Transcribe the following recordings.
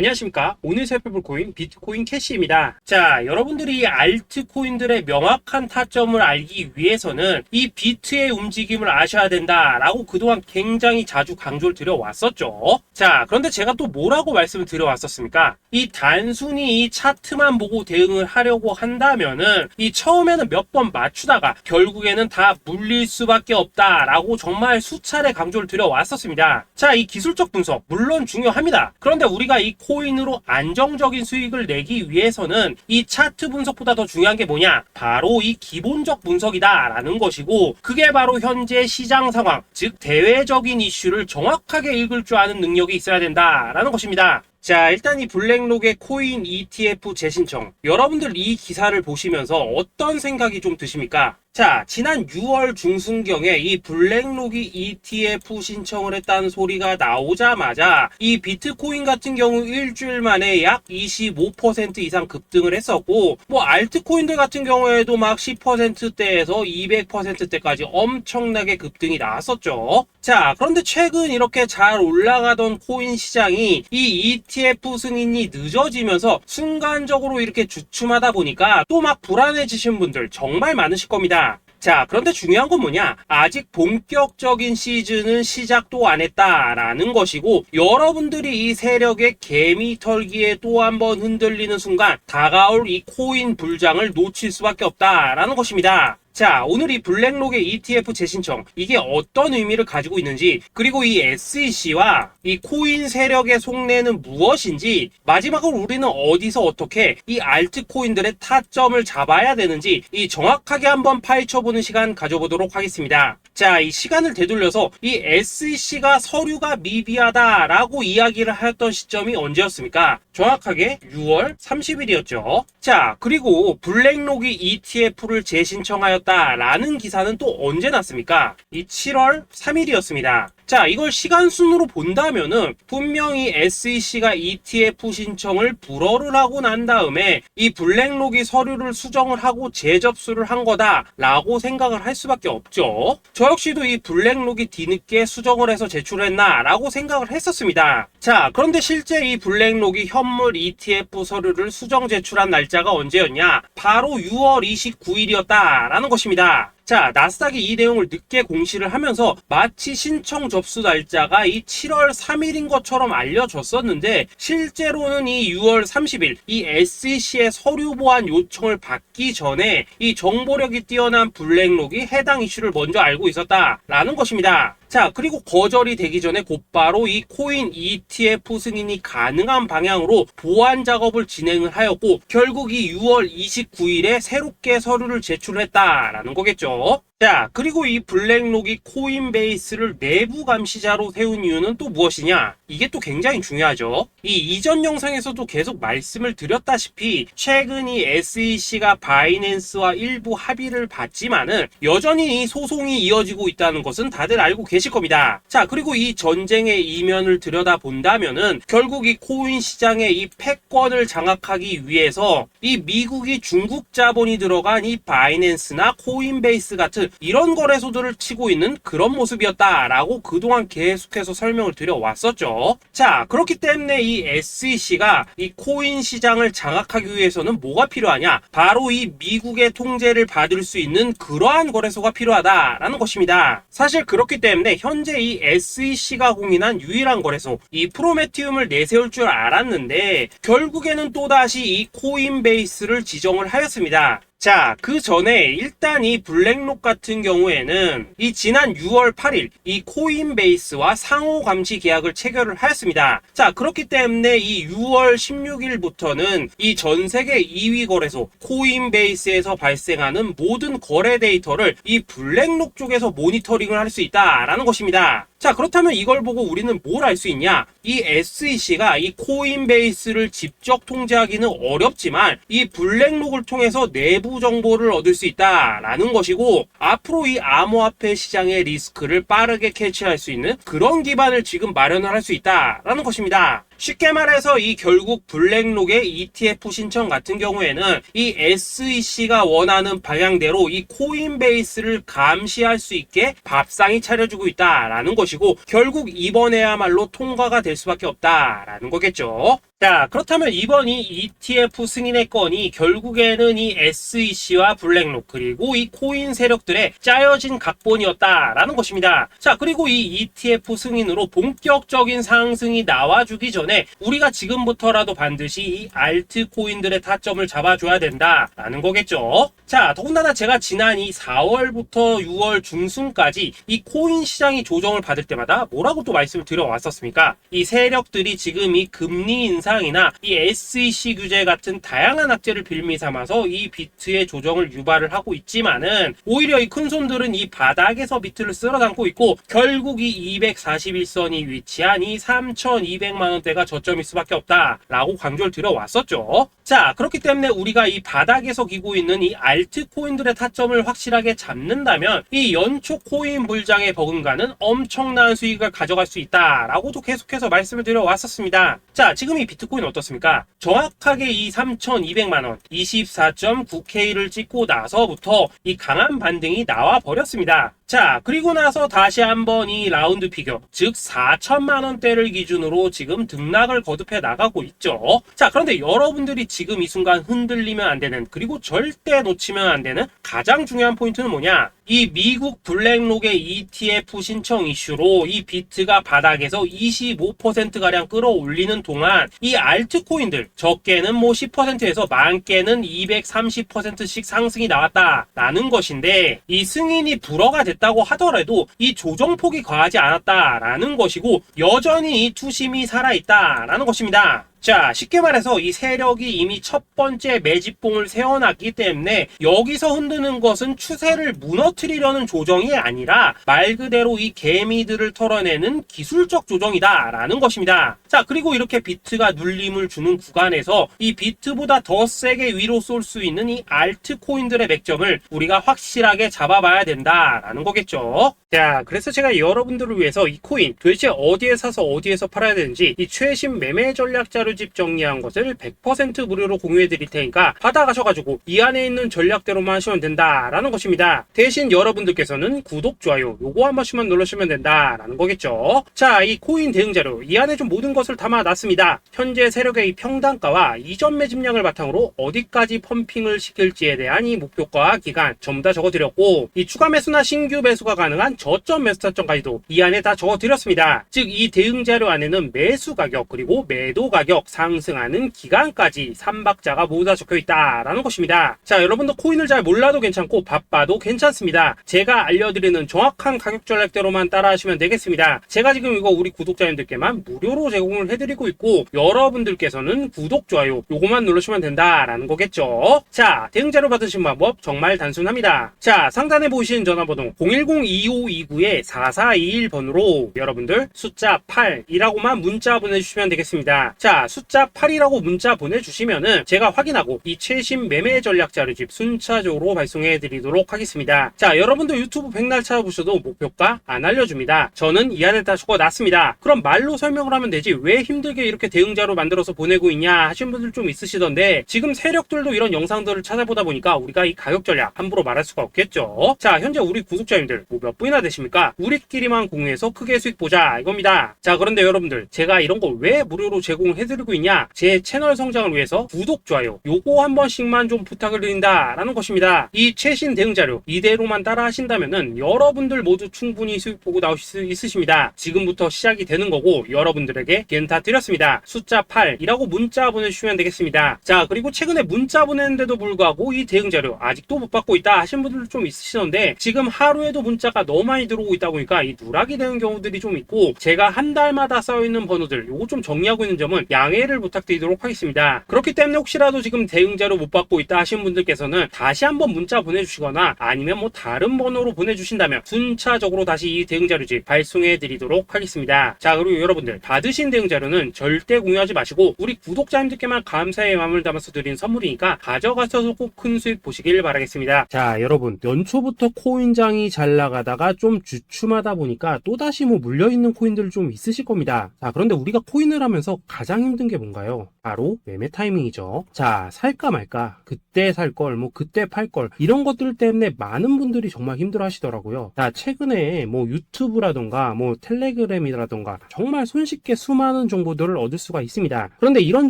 안녕하십니까. 오늘 살펴볼 코인 비트코인 캐시입니다. 자, 여러분들이 알트코인들의 명확한 타점을 알기 위해서는 이 비트의 움직임을 아셔야 된다라고 그동안 굉장히 자주 강조를 드려왔었죠. 자, 그런데 제가 또 뭐라고 말씀을 드려왔었습니까? 이 단순히 이 차트만 보고 대응을 하려고 한다면은 이 처음에는 몇 번 맞추다가 결국에는 다 물릴 수밖에 없다라고 정말 수차례 강조를 드려왔었습니다. 자, 이 기술적 분석 물론 중요합니다. 그런데 우리가 이 코인으로 안정적인 수익을 내기 위해서는 이 차트 분석보다 더 중요한 게 뭐냐? 바로 이 기본적 분석이다 라는 것이고, 그게 바로 현재 시장 상황, 즉 대외적인 이슈를 정확하게 읽을 줄 아는 능력이 있어야 된다라는 것입니다. 자, 일단 이 블랙록의 코인 ETF 재신청, 여러분들 이 기사를 보시면서 어떤 생각이 좀 드십니까? 자, 지난 6월 중순경에 이 블랙록이 ETF 신청을 했다는 소리가 나오자마자 이 비트코인 같은 경우 일주일 만에 약 25% 이상 급등을 했었고, 뭐 알트코인들 같은 경우에도 막 10%대에서 200%대까지 엄청나게 급등이 나왔었죠. 자, 그런데 최근 이렇게 잘 올라가던 코인 시장이 이 ETF 승인이 늦어지면서 순간적으로 이렇게 주춤하다 보니까 또 막 불안해지신 분들 정말 많으실 겁니다. 자, 그런데 중요한 건 뭐냐? 아직 본격적인 시즌은 시작도 안 했다라는 것이고, 여러분들이 이 세력의 개미 털기에 또 한 번 흔들리는 순간 다가올 이 코인 불장을 놓칠 수밖에 없다라는 것입니다. 자, 오늘 이 블랙록의 ETF 재신청, 이게 어떤 의미를 가지고 있는지, 그리고 이 SEC와 이 코인 세력의 속내는 무엇인지, 마지막으로 우리는 어디서 어떻게 이 알트코인들의 타점을 잡아야 되는지 이 정확하게 한번 파헤쳐보는 시간 가져보도록 하겠습니다. 자, 이 시간을 되돌려서 이 SEC가 서류가 미비하다라고 이야기를 하였던 시점이 언제였습니까? 정확하게 6월 30일이었죠. 자, 그리고 블랙록이 ETF를 재신청하였다라는 기사는 또 언제 났습니까? 이 7월 3일이었습니다. 자, 이걸 시간순으로 본다면은 분명히 SEC가 ETF 신청을 불허를 하고 난 다음에 이 블랙록이 서류를 수정을 하고 재접수를 한 거다라고 생각을 할 수밖에 없죠. 저 역시도 이 블랙록이 뒤늦게 수정을 해서 제출했나라고 생각을 했었습니다. 자, 그런데 실제 이 블랙록이 현물 ETF 서류를 수정 제출한 날짜가 언제였냐? 바로 6월 29일이었다라는 것입니다. 자, 나스닥이 이 내용을 늦게 공시를 하면서 마치 신청 접수 날짜가 이 7월 3일인 것처럼 알려졌었는데, 실제로는 이 6월 30일 이 SEC의 서류 보완 요청을 받기 전에 이 정보력이 뛰어난 블랙록이 해당 이슈를 먼저 알고 있었다라는 것입니다. 자, 그리고 거절이 되기 전에 곧바로 이 코인 ETF 승인이 가능한 방향으로 보완 작업을 진행을 하였고, 결국 이 6월 29일에 새롭게 서류를 제출했다라는 거겠죠. 자, 그리고 이 블랙록이 코인베이스를 내부 감시자로 세운 이유는 또 무엇이냐? 이게 또 굉장히 중요하죠. 이 이전 영상에서도 계속 말씀을 드렸다시피 최근 이 SEC가 바이낸스와 일부 합의를 봤지만은 여전히 이 소송이 이어지고 있다는 것은 다들 알고 계실 겁니다. 자, 그리고 이 전쟁의 이면을 들여다본다면은 결국 이 코인 시장의 이 패권을 장악하기 위해서 이 미국이 중국 자본이 들어간 이 바이낸스나 코인베이스 같은 이런 거래소들을 치고 있는 그런 모습이었다라고 그동안 계속해서 설명을 드려왔었죠. 자, 그렇기 때문에 이 SEC가 이 코인 시장을 장악하기 위해서는 뭐가 필요하냐? 바로 이 미국의 통제를 받을 수 있는 그러한 거래소가 필요하다라는 것입니다. 사실 그렇기 때문에 현재 이 SEC가 공인한 유일한 거래소, 이 프로메티움을 내세울 줄 알았는데 결국에는 또다시 이 코인베이스를 지정을 하였습니다. 자, 그 전에 일단 이 블랙록 같은 경우에는 이 지난 6월 8일 이 코인베이스와 상호 감시 계약을 체결을 하였습니다. 자, 그렇기 때문에 이 6월 16일부터는 이 전 세계 2위 거래소 코인베이스에서 발생하는 모든 거래 데이터를 이 블랙록 쪽에서 모니터링을 할 수 있다라는 것입니다. 자, 그렇다면 이걸 보고 우리는 뭘 알 수 있냐? 이 SEC가 이 코인베이스를 직접 통제하기는 어렵지만 이 블랙록을 통해서 내부 정보를 얻을 수 있다라는 것이고, 앞으로 이 암호화폐 시장의 리스크를 빠르게 캐치할 수 있는 그런 기반을 지금 마련을 할 수 있다라는 것입니다. 쉽게 말해서 이 결국 블랙록의 ETF 신청 같은 경우에는 이 SEC가 원하는 방향대로 이 코인베이스를 감시할 수 있게 밥상이 차려주고 있다라는 것이고, 결국 이번에야말로 통과가 될 수밖에 없다라는 거겠죠. 자, 그렇다면 이번 이 ETF 승인의 건이 결국에는 이 SEC와 블랙록 그리고 이 코인 세력들의 짜여진 각본이었다라는 것입니다. 자, 그리고 이 ETF 승인으로 본격적인 상승이 나와주기 전에 우리가 지금부터라도 반드시 이 알트코인들의 타점을 잡아줘야 된다라는 거겠죠. 자, 더군다나 제가 지난 이 4월부터 6월 중순까지 이 코인 시장이 조정을 받을 때마다 뭐라고 또 말씀을 드려왔었습니까? 이 세력들이 지금 이 금리 인상이나 이 SEC 규제 같은 다양한 악재를 빌미 삼아서 이 비트의 조정을 유발을 하고 있지만은 오히려 이 큰손들은 이 바닥에서 비트를 쓸어 담고 있고 결국 이 241선이 위치한 이 3,200만 원대가 저점일 수밖에 없다라고 강조를 드려왔었죠. 자, 그렇기 때문에 우리가 이 바닥에서 기고 있는 이 알트코인들의 타점을 확실하게 잡는다면 이 연초 코인 불장의 버금가는 엄청난 수익을 가져갈 수 있다라고도 계속해서 말씀을 드려왔었습니다. 자, 지금 이 비트코인 어떻습니까? 정확하게 이 3,200만원 24.9K를 찍고 나서부터 이 강한 반등이 나와 버렸습니다. 자, 그리고 나서 다시 한번 이 라운드 피겨, 즉 4천만원대를 기준으로 지금 등락을 거듭해 나가고 있죠. 자, 그런데 여러분들이 지금 이 순간 흔들리면 안 되는, 그리고 절대 놓치면 안 되는 가장 중요한 포인트는 뭐냐? 이 미국 블랙록의 ETF 신청 이슈로 이 비트가 바닥에서 25%가량 끌어올리는 동안 이 알트코인들, 적게는 뭐 10%에서 많게는 230%씩 상승이 나왔다라는 것인데, 이 승인이 불허가 됐다고 하더라도 이 조정폭이 과하지 않았다라는 것이고 여전히 이 투심이 살아있다라는 것입니다. 자, 쉽게 말해서 이 세력이 이미 첫 번째 매집봉을 세워놨기 때문에 여기서 흔드는 것은 추세를 무너뜨리려는 조정이 아니라 말 그대로 이 개미들을 털어내는 기술적 조정이다라는 것입니다. 자, 그리고 이렇게 비트가 눌림을 주는 구간에서 이 비트보다 더 세게 위로 쏠 수 있는 이 알트코인들의 맥점을 우리가 확실하게 잡아봐야 된다라는 거겠죠. 자, 그래서 제가 여러분들을 위해서 이 코인 도대체 어디에 사서 어디에서 팔아야 되는지 이 최신 매매 전략 자료집 정리한 것을 100% 무료로 공유해 드릴 테니까 받아가셔가지고 이 안에 있는 전략대로만 하시면 된다라는 것입니다. 대신 여러분들께서는 구독, 좋아요 요거 한 번씩만 눌러주시면 된다라는 거겠죠. 자, 이 코인 대응 자료 이 안에 좀 모든 것을 담아놨습니다. 현재 세력의 이 평단가와 이전 매집량을 바탕으로 어디까지 펌핑을 시킬지에 대한 이 목표가 기간 전부 다 적어드렸고, 이 추가 매수나 신규 매수가 가능한 저점 매수 타점까지도 이 안에 다 적어드렸습니다. 즉 이 대응 자료 안에는 매수 가격 그리고 매도 가격, 상승하는 기간까지 3박자가 모두 다 적혀있다라는 것입니다. 자, 여러분도 코인을 잘 몰라도 괜찮고 바빠도 괜찮습니다. 제가 알려드리는 정확한 가격 전략대로만 따라하시면 되겠습니다. 제가 지금 이거 우리 구독자님들께만 무료로 제공을 해드리고 있고 여러분들께서는 구독, 좋아요 요거만 누르시면 된다라는 거겠죠. 자, 대응 자료 받으신 방법 정말 단순합니다. 자, 상단에 보이시는 전화번호 010-2529-4421번으로 여러분들 숫자 8이라고만 문자 보내주시면 되겠습니다. 자, 숫자 8이라고 문자 보내주시면은 제가 확인하고 이 최신 매매 전략 자료집 순차적으로 발송해 드리도록 하겠습니다. 자, 여러분도 유튜브 백날 찾아보셔도 목표가 안 알려줍니다. 저는 이 안에 다 적어놨습니다. 그럼 말로 설명을 하면 되지 왜 힘들게 이렇게 대응 자료 만들어서 보내고 있냐 하신 분들 좀 있으시던데, 지금 세력들도 이런 영상들을 찾아보다 보니까 우리가 이 가격 전략 함부로 말할 수가 없겠죠. 자, 현재 우리 구독자님들 뭐 몇 분이나 되십니까? 우리끼리만 공유해서 크게 수익 보자 이겁니다. 자, 그런데 여러분들 제가 이런 거 왜 무료로 제공해드리고 있냐? 제 채널 성장을 위해서 구독, 좋아요 요거 한 번씩만 좀 부탁을 드린다라는 것입니다. 이 최신 대응 자료 이대로만 따라 하신다면은 여러분들 모두 충분히 수익 보고 나오실 수 있으십니다. 지금부터 시작이 되는 거고 여러분들에게 기회는 다 드렸습니다. 숫자 8이라고 문자 보내주시면 되겠습니다. 자, 그리고 최근에 문자 보냈는데도 불구하고 이 대응 자료 아직도 못 받고 있다 하신 분들도 좀 있으시던데, 지금 하루에도 문자가 너무 많이 들어오고 있다 보니까 이 누락이 되는 경우들이 좀 있고 제가 한 달마다 쌓여있는 번호들 요거 좀 정리하고 있는 점은 양해를 부탁드리도록 하겠습니다. 그렇기 때문에 혹시라도 지금 대응 자료 못 받고 있다 하신 분들께서는 다시 한번 문자 보내주시거나 아니면 뭐 다른 번호로 보내주신다면 순차적으로 다시 이 대응 자료집 발송해 드리도록 하겠습니다. 자, 그리고 여러분들 받으신 대응 자료는 절대 공유하지 마시고 우리 구독자님들께만 감사의 마음을 담아서 드린 선물이니까 가져가셔서 꼭 큰 수익 보시길 바라겠습니다. 자, 여러분 연초부터 코인장이 잘 나가다가 좀 주춤하다 보니까 또다시 뭐 물려있는 코인들 좀 있으실 겁니다. 자, 그런데 우리가 코인을 하면서 가장 힘든 게 뭔가요? 바로 매매 타이밍이죠. 자, 살까 말까, 그때 살 걸, 뭐 그때 팔 걸, 이런 것들 때문에 많은 분들이 정말 힘들어 하시더라고요. 자, 최근에 뭐 유튜브라던가 뭐 텔레그램이라던가 정말 손쉽게 수많은 정보들을 얻을 수가 있습니다. 그런데 이런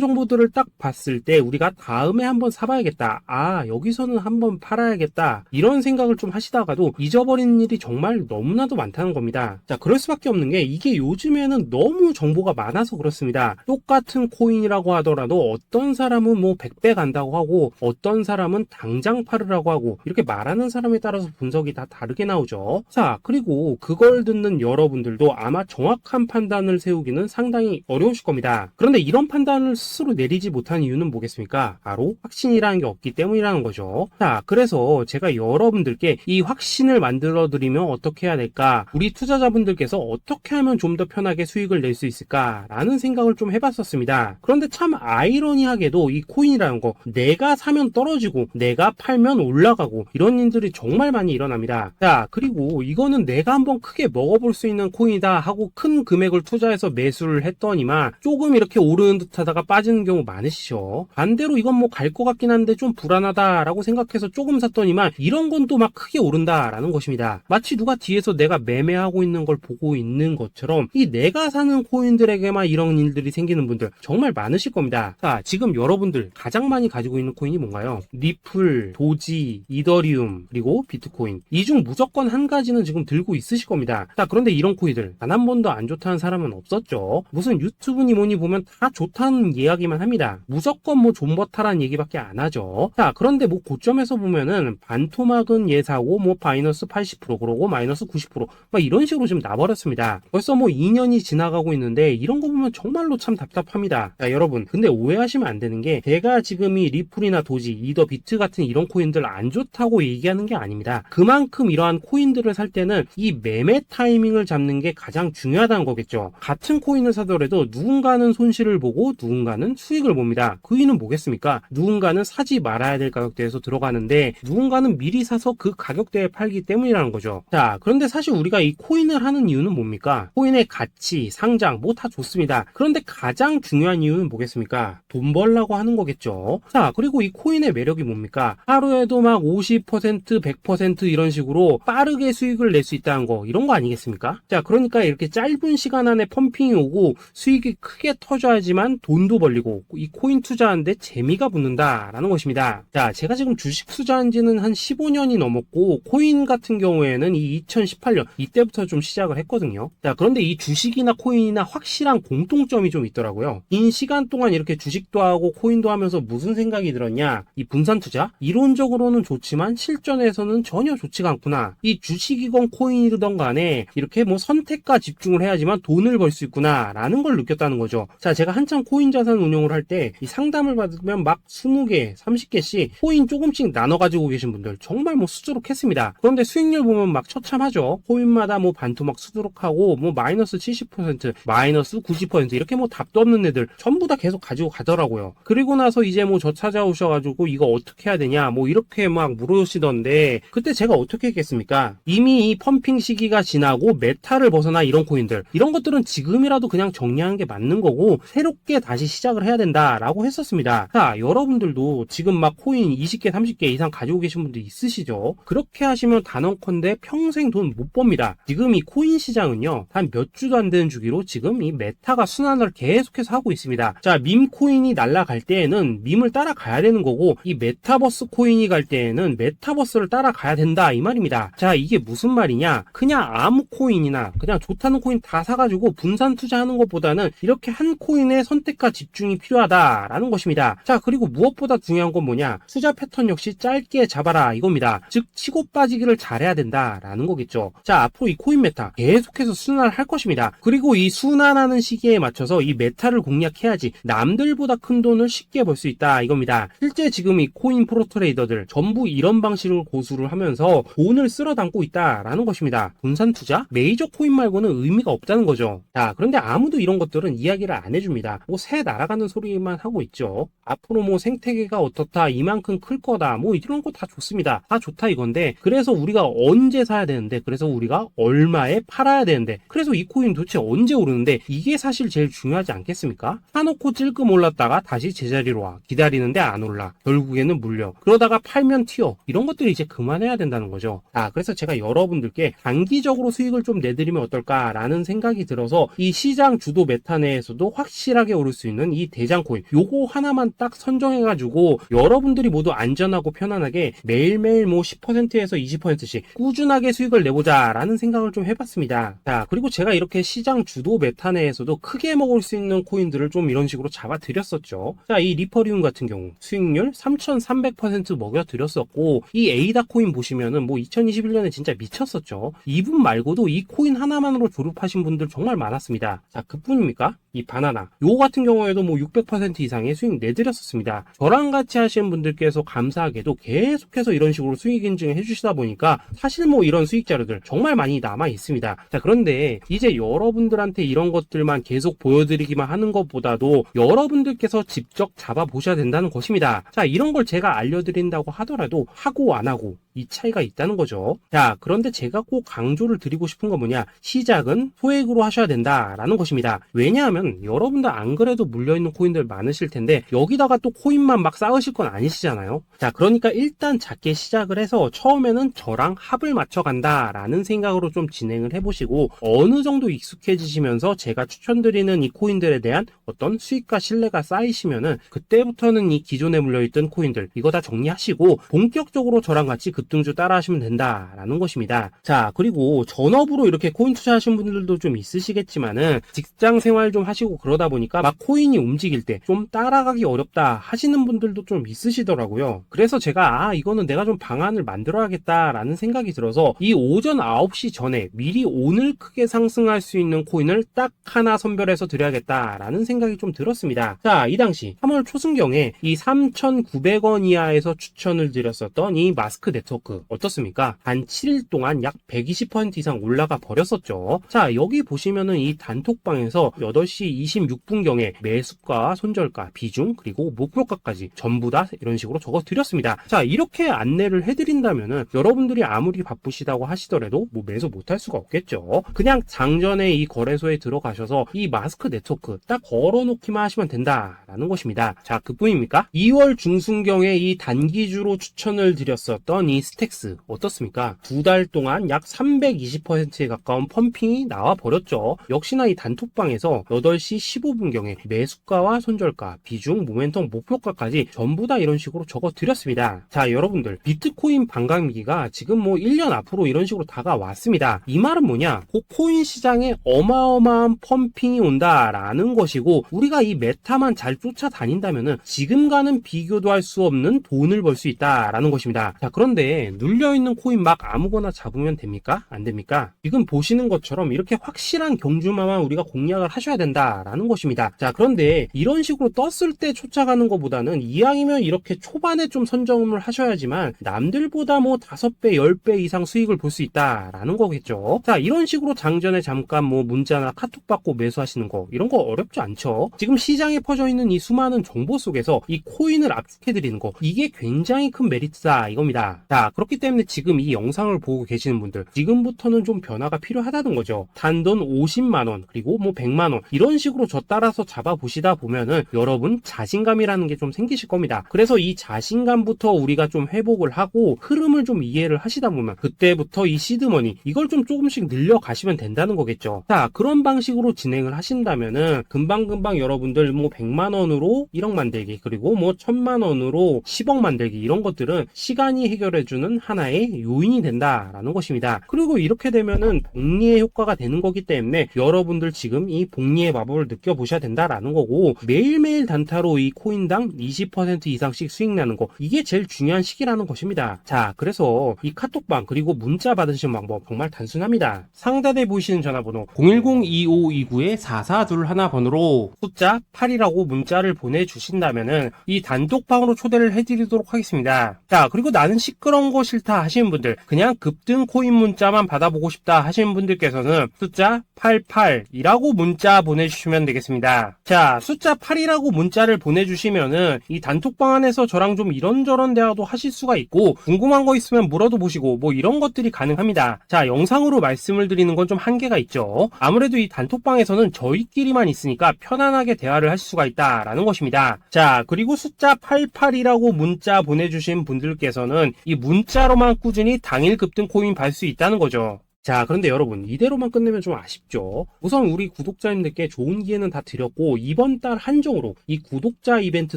정보들을 딱 봤을 때 우리가 다음에 한번 사봐야겠다, 아 여기서는 한번 팔아야겠다, 이런 생각을 좀 하시다가도 잊어버리는 일이 정말 너무나도 많다는 겁니다. 자, 그럴 수밖에 없는 게 이게 요즘에는 너무 정보가 많아서 그렇습니다. 똑같은 코인이라고 하더라도 어떤 사람은 뭐 100배 간다고 하고 어떤 사람은 당장 팔으라고 하고, 이렇게 말하는 사람에 따라서 분석이 다 다르게 나오죠. 자, 그리고 그걸 듣는 여러분들도 아마 정확한 판단을 세우기는 상당히 어려우실 겁니다. 그런데 이런 판단을 스스로 내리지 못한 이유는 뭐겠습니까? 바로 확신이라는 게 없기 때문이라는 거죠. 자, 그래서 제가 여러분들께 이 확신을 만들어 드리면 어떻게 해야 될까, 우리 투자자분들께서 어떻게 하면 좀 더 편하게 수익을 낼 수 있을까 라는 생각을 좀 해봤었습니다. 그런데 참 아이러니하게도 이 코인이라는 거, 내가 사면 떨어지고 내가 팔면 올라가고 이런 일들이 정말 많이 일어납니다. 자, 그리고 이거는 내가 한번 크게 먹어볼 수 있는 코인이다 하고 큰 금액을 투자해서 매수를 했더니만 조금 이렇게 오르는 듯 하다가 빠지는 경우 많으시죠. 반대로 이건 뭐 갈 것 같긴 한데 좀 불안하다라고 생각해서 조금 샀더니만 이런 건 또 막 크게 오른다라는 것입니다. 마치 누가 뒤에서 내가 매매하고 있는 걸 보고 있는 것처럼 이 내가 사는 코인들에게만 이런 일들이 생기는 분들 정말 많으실 겁니다. 자, 지금 여러분들 가장 많이 가지고 있는 코인이 뭔가요? 리플, 도지, 이더리움, 그리고 비트코인. 이 중 무조건 한 가지는 지금 들고 있으실 겁니다. 자, 그런데 이런 코인들 단 한 번도 안 좋다는 사람은 없었죠. 무슨 유튜브니 뭐니 보면 다 좋다는 이야기만 합니다. 무조건 뭐 존버타라는 얘기밖에 안 하죠. 자, 그런데 뭐 고점에서 보면은 반토막은 예사고 뭐 마이너스 80% 그러고 마이너스 90% 막 이런 식으로 지금 나버렸습니다. 벌써 뭐 2년이 지나가고 있는데 이런 거 보면 정말로 참 답답합니다. 자, 여러분 근데 오해하시면 안 되는 게 제가 지금 이 리플이나 도지, 이더, 비트 같은 이런 코인들 안 좋다고 얘기하는 게 아닙니다. 그만큼 이러한 코인들을 살 때는 이 매매 타이밍을 잡는 게 가장 중요하다는 거겠죠. 같은 코인을 사더라도 누군가는 손실을 보고 누군가는 수익을 봅니다. 그 이유는 뭐겠습니까? 누군가는 사지 말아야 될 가격대에서 들어가는데 누군가는 미리 사서 그 가격대에 팔기 때문이라는 거죠. 자, 그런데 사실 우리가 이 코인을 하는 이유는 뭡니까? 코인의 가치, 상장 뭐 다 좋습니다. 그런데 가장 중요한 이유는 뭐겠습니까? 돈 벌라고 하는 거겠죠. 자, 그리고 이 코인의 매력이 뭡니까? 하루에도 막 50%, 100% 이런 식으로 빠르게 수익을 낼 수 있다는 거, 이런 거 아니겠습니까? 자, 그러니까 이렇게 짧은 시간 안에 펌핑이 오고 수익이 크게 터져야지만 돈도 벌리고 이 코인 투자하는데 재미가 붙는다라는 것입니다. 자, 제가 지금 주식 투자한 지는 한 15년이 넘었고 코인 같은 경우에는 이 2018년 이때부터 좀 시작을 했거든요. 자, 그런데 이 주식이나 코인이나 확실한 공통점이 좀 있더라고요. 긴 시간 동안 이렇게 주식도 하고 코인도 하면서 무슨 생각이 들었냐, 이 분산 투자 이론적으로는 좋지만 실전에서는 전혀 좋지가 않구나. 이 주식이건 코인이든 간에 이렇게 뭐 선택과 집중을 해야지만 돈을 벌 수 있구나 라는 걸 느꼈다는 거죠. 자, 제가 한참 코인 자산 운용을 할 때 이 상담을 받으면 막 20개, 30개씩 코인 조금씩 나눠 가지고 계신 분들 정말 뭐 수두룩했습니다. 그런데 수익률 보면 막 처참하죠. 코인마다 뭐 반토막 수두룩하고 뭐 마이너스 70%, 마이너스 90% 이렇게 뭐 답도 없는 애들 전부 다 계속 가지고 가더라고요. 그리고 나서 이제 뭐 저 찾아오셔가지고 이거 어떻게 해야 되냐 뭐 이렇게 막 물으시던데 그때 제가 어떻게 했겠습니까? 이미 이 펌핑 시기가 지나고 메타를 벗어나 이런 코인들, 이런 것들은 지금이라도 그냥 정리하는 게 맞는 거고 새롭게 다시 시작을 해야 된다라고 했었습니다. 자, 여러분들도 지금 막 코인 20개, 30개 이상 가지고 계신 분들 있으시죠? 그렇게 하시면 단언컨대 평생 돈 못 법니다. 지금 이 코인 시장은요, 단 몇 주도 안 되는 주기로 지금 이 메타가 순환을 계속해서 하고 있습니다. 자, 밈 코인이 날아갈 때에는 밈을 따라가야 되는 거고 이 메타버스 코인이 갈 때에는 메타버스를 따라가야 된다 이 말입니다. 자, 이게 무슨 말이냐? 그냥 아무 코인이나 그냥 좋다는 코인 다 사가지고 분산 투자하는 것보다는 이렇게 한 코인에 선택과 집중이 필요하다라는 것입니다. 자, 그리고 무엇보다 중요한 건 뭐냐? 투자 패턴 역시 짧게 잡아라 이겁니다. 즉 치고 빠지기를 잘해야 된다라는 거겠죠. 자, 앞으로 이 코인 메타 계속해서 순환을 할 것입니다. 그리고 이 순환하는 시기에 맞춰서 이 메타를 공략해야지 남들보다 큰 돈을 쉽게 벌 수 있다 이겁니다. 실제 지금 이 코인 프로 트레이더들 전부 이런 방식을 고수를 하면서 돈을 쓸어 담고 있다라는 것입니다. 분산 투자? 메이저 코인 말고는 의미가 없다는 거죠. 자, 그런데 아무도 이런 것들은 이야기를 안 해줍니다. 뭐 새 날아가는 소리만 하고 있죠. 앞으로 뭐 생태계가 어떻다, 이만큼 클 거다, 뭐 이런 거 다 좋습니다. 다 좋다 이건데 그래서 우리가 언제 사야 되는데, 그래서 우리가 얼마에 팔아야 되는데, 그래서 이 코인 도대체 언제 오르는데, 이게 사실 제일 중요하지 않겠습니까? 사놓고 찔끔 올랐다가 다시 제자리로 와. 기다리는데 안 올라. 결국에는 물려. 그러다가 팔면 튀어. 이런 것들이 이제 그만해야 된다는 거죠. 그래서 제가 여러분들께 단기적으로 수익을 좀 내드리면 어떨까라는 생각이 들어서 이 시장 주도 메타 내에서도 확실하게 오를 수 있는 이 대장 코인, 요거 하나만 딱 선정해가지고 여러분들이 모두 안전하고 편안하게 매일매일 뭐 10%에서 20%씩 꾸준하게 수익을 내보자라는 생각을 좀 해봤습니다. 그리고 제가 이렇게 시장 주도 메타 내에서도 크게 먹을 수 있는 코인들을 좀 이런 식으로 잡아드렸었죠. 이 리퍼리움 같은 경우 수익률 3,300% 먹여드렸었고, 이 에이다 코인 보시면은 뭐 2021년에 진짜 미쳤었죠. 이분 말고도 이 코인 하나만으로 졸업하신 분들 정말 많았습니다. 그뿐입니까? 이 바나나 요거 같은 경우에도 뭐 600% 이상의 수익 내드렸었습니다. 저랑 같이 하시는 분들께서 감사하게도 계속해서 이런 식으로 수익 인증을 해주시다 보니까 사실 뭐 이런 수익 자료들 정말 많이 남아 있습니다. 그런데 이제 여러분들한테 이런 것들만 계속 보여드리기만 하는 것보다도 여러분들께서 직접 잡아보셔야 된다는 것입니다. 이런 걸 제가 알려드린다고 하더라도 하고 안 하고 이 차이가 있다는 거죠. 그런데 제가 꼭 강조를 드리고 싶은 건 뭐냐, 시작은 소액으로 하셔야 된다라는 것입니다. 왜냐하면 여러분들 안 그래도 물려있는 코인들 많으실 텐데 여기다가 또 코인만 막 쌓으실 건 아니시잖아요. 그러니까 일단 작게 시작을 해서 처음에는 저랑 합을 맞춰간다라는 생각으로 좀 진행을 해보시고, 어느 정도 익숙해지시면서 제가 추천드리는 이 코인들에 대한 어떤 수익과 신뢰가 쌓이시면은 그때부터는 이 기존에 물려있던 코인들 이거 다 정리하시고 본격적으로 저랑 같이 급등주 따라 하시면 된다라는 것입니다. 그리고 전업으로 이렇게 코인 투자하신 분들도 좀 있으시겠지만은 직장 생활 좀 하시고 그러다 보니까 막 코인이 움직일 때 좀 따라가기 어렵다 하시는 분들도 좀 있으시더라고요. 그래서 제가 이거는 내가 좀 방안을 만들어야겠다라는 생각이 들어서 이 오전 9시 전에 미리 오늘 크게 상승할 수 있는 코인을 딱 하나 선별해서 드려야겠다라는 생각이 좀 들었습니다. 이 당시 3월 초순경에 이 3,900원 이하에서 추천을 드렸었던 이 마스크 네트워크 어떻습니까? 단 7일 동안 약 120% 이상 올라가 버렸었죠. 여기 보시면은 이 단톡방에서 8시 26분경에 매수가, 손절가, 비중, 그리고 목표가까지 전부 다 이런 식으로 적어 드렸습니다. 이렇게 안내를 해드린다면은 여러분들이 아무리 바쁘시다고 하시더라도 뭐 매수 못할 수가 없겠죠. 그냥 장전에 이 거래소에 들어가셔서 이 마스크 네트워크 딱 걸어놓기만 하시면 된다라는 것입니다. 그뿐입니까? 2월 중순경에 이 단기주로 추천을 드렸었던 이 스택스 어떻습니까? 2달 동안 약 320%에 가까운 펌핑이 나와 버렸죠. 역시나 이 단톡방에서 8시 15분경에 매수가와 손절가, 비중, 모멘텀, 목표가까지 전부 다 이런 식으로 적어 드렸습니다. 여러분들, 비트코인 반감기가 지금 뭐 1년 앞으로 이런 식으로 다가왔습니다. 이 말은 뭐냐? 코인 시장에 어마어마한 펌핑이 온다라는 것이고, 우리가 이 메타만 잘 쫓아다닌다면은 지금과는 비교도 할 수 없는 돈을 벌 수 있다라는 것입니다. 그런데 눌려있는 코인 막 아무거나 잡으면 됩니까? 안 됩니까? 지금 보시는 것처럼 이렇게 확실한 경주마만 우리가 공략을 하셔야 된다라는 것입니다. 그런데 이런 식으로 떴을 때 쫓아가는 것보다는 이왕이면 이렇게 초반에 좀 선점을 하셔야지만 남들보다 뭐 5배, 10배 이상 수익을 볼 수 있다라는 거겠죠. 이런 식으로 장전에 잠깐 뭐 문자나 카톡 받고 매수하시는 거, 이런 거 어렵지 않죠. 지금 시장에 퍼져 있는 이 수많은 정보 속에서 이 코인을 압축해드리는 거, 이게 굉장히 큰 메리트다 이겁니다. 그렇기 때문에 지금 이 영상을 보고 계시는 분들, 지금부터는 좀 변화가 필요하다는 거죠. 단돈 50만원 그리고 뭐 100만원 이런 식으로 저 따라서 잡아보시다 보면은 여러분 자신감이라는 게 좀 생기실 겁니다. 그래서 이 자신감부터 우리가 좀 회복을 하고 흐름을 좀 이해를 하시다 보면 그때부터 이 시드머니 이걸 좀 조금씩 늘려가시면 된다는 거겠죠. 그런 방식으로 진행을 하신다면은 금방금방 여러분들 뭐 100만원으로 1억 만들기, 그리고 뭐 1000만원으로 10억 만들기, 이런 것들은 시간이 해결해주는 하나의 요인이 된다라는 것입니다. 그리고 이렇게 되면은 복리의 효과가 되는 거기 때문에 여러분들 지금 이 복리의 마법을 느껴보셔야 된다라는 거고, 매일매일 단타로 이 코인당 20% 이상씩 수익 나는 거, 이게 제일 중요한 시기라는 것입니다. 그래서 이 카톡방 그리고 문자 받으시는 방법 정말 단순합니다. 상단에 보이시는 전화번호 010-2529-4421 번호로 숫자 8이라고 문자를 보내주신다면은 이 단톡방으로 초대를 해드리도록 하겠습니다. 그리고 나는 시끄러운 이런 거 싫다 하시는 분들, 그냥 급등 코인 문자만 받아보고 싶다 하시는 분들께서는 숫자 88이라고 문자 보내주시면 되겠습니다. 자, 숫자 8이라고 문자를 보내주시면은 이 단톡방 안에서 저랑 좀 이런저런 대화도 하실 수가 있고, 궁금한 거 있으면 물어도 보시고 뭐 이런 것들이 가능합니다. 자, 영상으로 말씀을 드리는 건 좀 한계가 있죠. 아무래도 이 단톡방에서는 저희끼리만 있으니까 편안하게 대화를 할 수가 있다라는 것입니다. 자, 그리고 숫자 88이라고 문자 보내주신 분들께서는 이 문자로만 꾸준히 당일 급등 코인 받을 수 있다는 거죠. 자, 그런데 여러분, 이대로만 끝내면 좀 아쉽죠. 우선 우리 구독자님들께 좋은 기회는 다 드렸고, 이번 달 한정으로 이 구독자 이벤트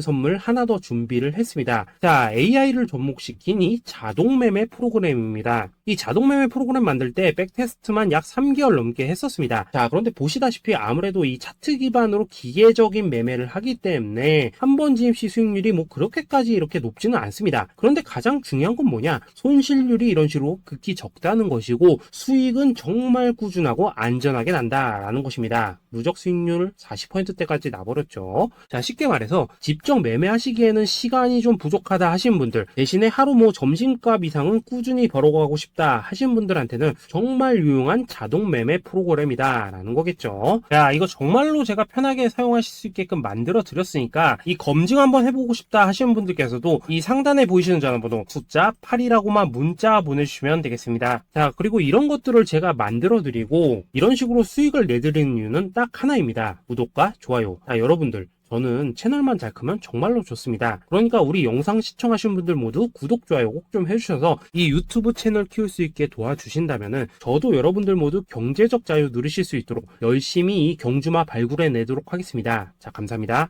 선물 하나 더 준비를 했습니다. 자, AI를 접목시킨 이 자동매매 프로그램입니다. 이 자동매매 프로그램 만들 때 백테스트만 약 3개월 넘게 했었습니다. 자, 그런데 보시다시피 아무래도 이 차트 기반으로 기계적인 매매를 하기 때문에 한 번 지입 시 수익률이 뭐 그렇게까지 이렇게 높지는 않습니다. 그런데 가장 중요한 건 뭐냐? 손실률이 이런 식으로 극히 적다는 것이고, 수익은 정말 꾸준하고 안전하게 난다라는 것입니다. 누적 수익률 40%대까지 나버렸죠. 자, 쉽게 말해서 직접 매매하시기에는 시간이 좀 부족하다 하시는 분들, 대신에 하루 뭐 점심값 이상은 꾸준히 벌어가고 싶다 하시는 분들한테는 정말 유용한 자동 매매 프로그램이다 라는 거겠죠. 자, 이거 정말로 제가 편하게 사용하실 수 있게끔 만들어 드렸으니까 이 검증 한번 해보고 싶다 하시는 분들께서도 이 상단에 보이시는 전화번호 숫자 8이라고만 문자 보내주시면 되겠습니다. 자, 그리고 이런 것들을 제가 만들어 드리고 이런 식으로 수익을 내드리는 이유는 딱 하나입니다. 구독과 좋아요. 자, 여러분들, 저는 채널만 잘 크면 정말로 좋습니다. 그러니까 우리 영상 시청하신 분들 모두 구독, 좋아요 꼭 좀 해주셔서 이 유튜브 채널 키울 수 있게 도와주신다면은 저도 여러분들 모두 경제적 자유 누리실 수 있도록 열심히 이 경주마 발굴해 내도록 하겠습니다. 자, 감사합니다.